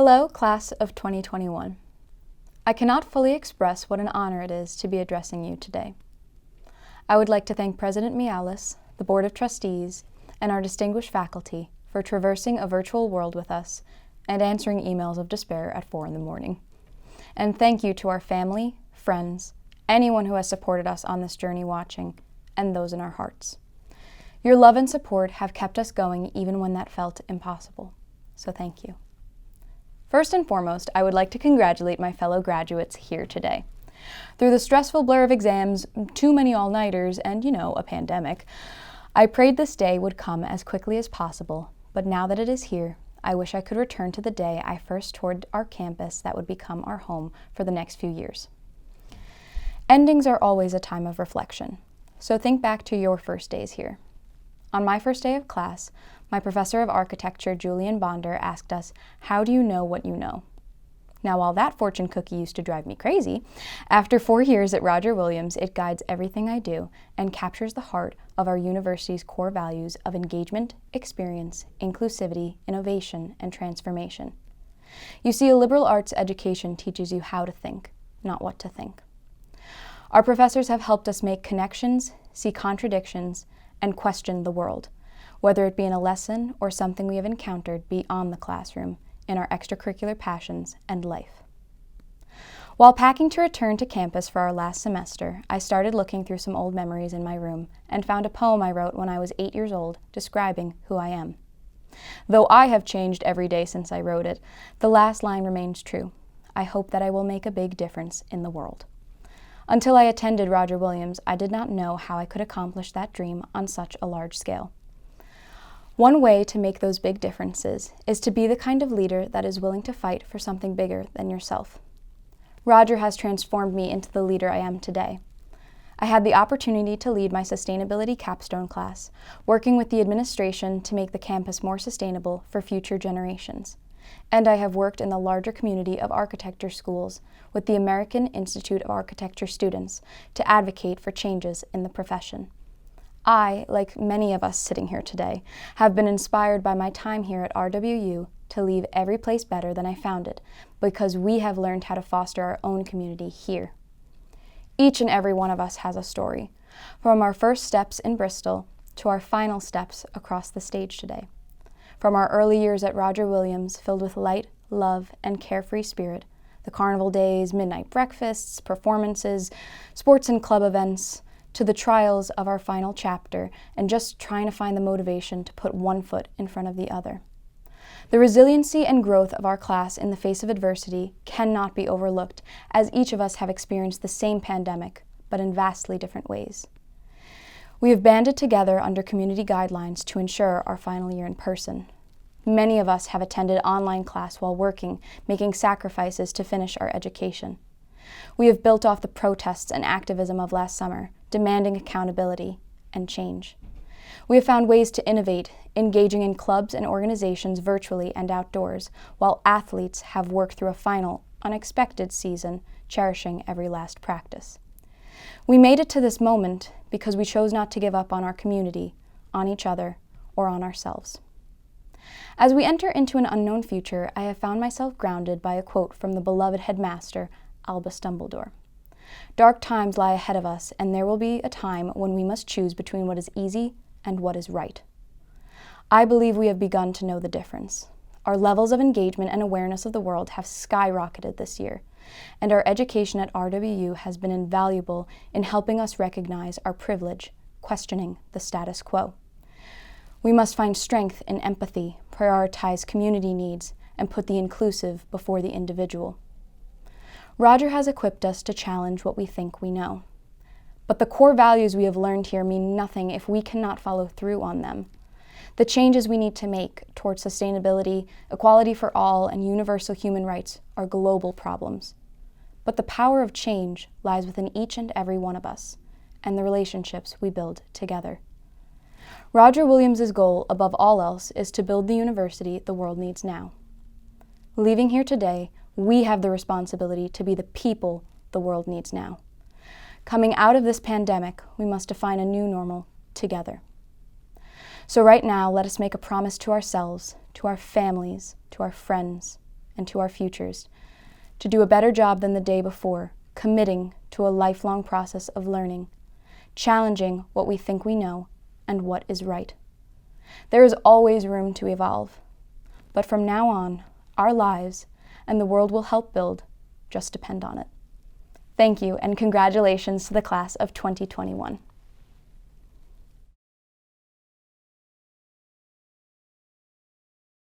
Hello, class of 2021. I cannot fully express what an honor it is to be addressing you today. I would like to thank President Mialis, the Board of Trustees, and our distinguished faculty for traversing a virtual world with us and answering emails of despair at 4 in the morning. And thank you to our family, friends, anyone who has supported us on this journey watching, and those in our hearts. Your love and support have kept us going even when that felt impossible. So thank you. First and foremost, I would like to congratulate my fellow graduates here today. Through the stressful blur of exams, too many all-nighters, and, a pandemic, I prayed this day would come as quickly as possible, but now that it is here, I wish I could return to the day I first toured our campus that would become our home for the next few years. Endings are always a time of reflection, so think back to your first days here. On my first day of class, my professor of architecture, Julian Bonder, asked us, "How do you know what you know?" Now, while that fortune cookie used to drive me crazy, after 4 years at Roger Williams, it guides everything I do and captures the heart of our university's core values of engagement, experience, inclusivity, innovation, and transformation. You see, a liberal arts education teaches you how to think, not what to think. Our professors have helped us make connections, see contradictions, and question the world, whether it be in a lesson or something we have encountered beyond the classroom in our extracurricular passions and life. While packing to return to campus for our last semester, I started looking through some old memories in my room and found a poem I wrote when I was 8 years old describing who I am. Though I have changed every day since I wrote it, the last line remains true. I hope that I will make a big difference in the world. Until I attended Roger Williams, I did not know how I could accomplish that dream on such a large scale. One way to make those big differences is to be the kind of leader that is willing to fight for something bigger than yourself. Roger has transformed me into the leader I am today. I had the opportunity to lead my sustainability capstone class, working with the administration to make the campus more sustainable for future generations. And I have worked in the larger community of architecture schools with the American Institute of Architecture students to advocate for changes in the profession. I, like many of us sitting here today, have been inspired by my time here at RWU to leave every place better than I found it, because we have learned how to foster our own community here. Each and every one of us has a story, from our first steps in Bristol to our final steps across the stage today. From our early years at Roger Williams, filled with light, love, and carefree spirit, the carnival days, midnight breakfasts, performances, sports and club events, to the trials of our final chapter and just trying to find the motivation to put one foot in front of the other. The resiliency and growth of our class in the face of adversity cannot be overlooked, as each of us have experienced the same pandemic, but in vastly different ways. We have banded together under community guidelines to ensure our final year in person. Many of us have attended online class while working, making sacrifices to finish our education. We have built off the protests and activism of last summer, demanding accountability and change. We have found ways to innovate, engaging in clubs and organizations virtually and outdoors, while athletes have worked through a final, unexpected season, cherishing every last practice. We made it to this moment because we chose not to give up on our community, on each other, or on ourselves. As we enter into an unknown future, I have found myself grounded by a quote from the beloved headmaster, Albus Dumbledore. Dark times lie ahead of us, and there will be a time when we must choose between what is easy and what is right. I believe we have begun to know the difference. Our levels of engagement and awareness of the world have skyrocketed this year, and our education at RWU has been invaluable in helping us recognize our privilege, questioning the status quo. We must find strength in empathy, prioritize community needs, and put the inclusive before the individual. Roger has equipped us to challenge what we think we know. But the core values we have learned here mean nothing if we cannot follow through on them. The changes we need to make towards sustainability, equality for all, and universal human rights are global problems. But the power of change lies within each and every one of us, and the relationships we build together. Roger Williams' goal, above all else, is to build the university the world needs now. Leaving here today, we have the responsibility to be the people the world needs now. Coming out of this pandemic, we must define a new normal together. So right now, let us make a promise to ourselves, to our families, to our friends, and to our futures, to do a better job than the day before, committing to a lifelong process of learning, challenging what we think we know and what is right. There is always room to evolve, but from now on, our lives and the world we'll help build just depend on it. Thank you, and congratulations to the class of 2021.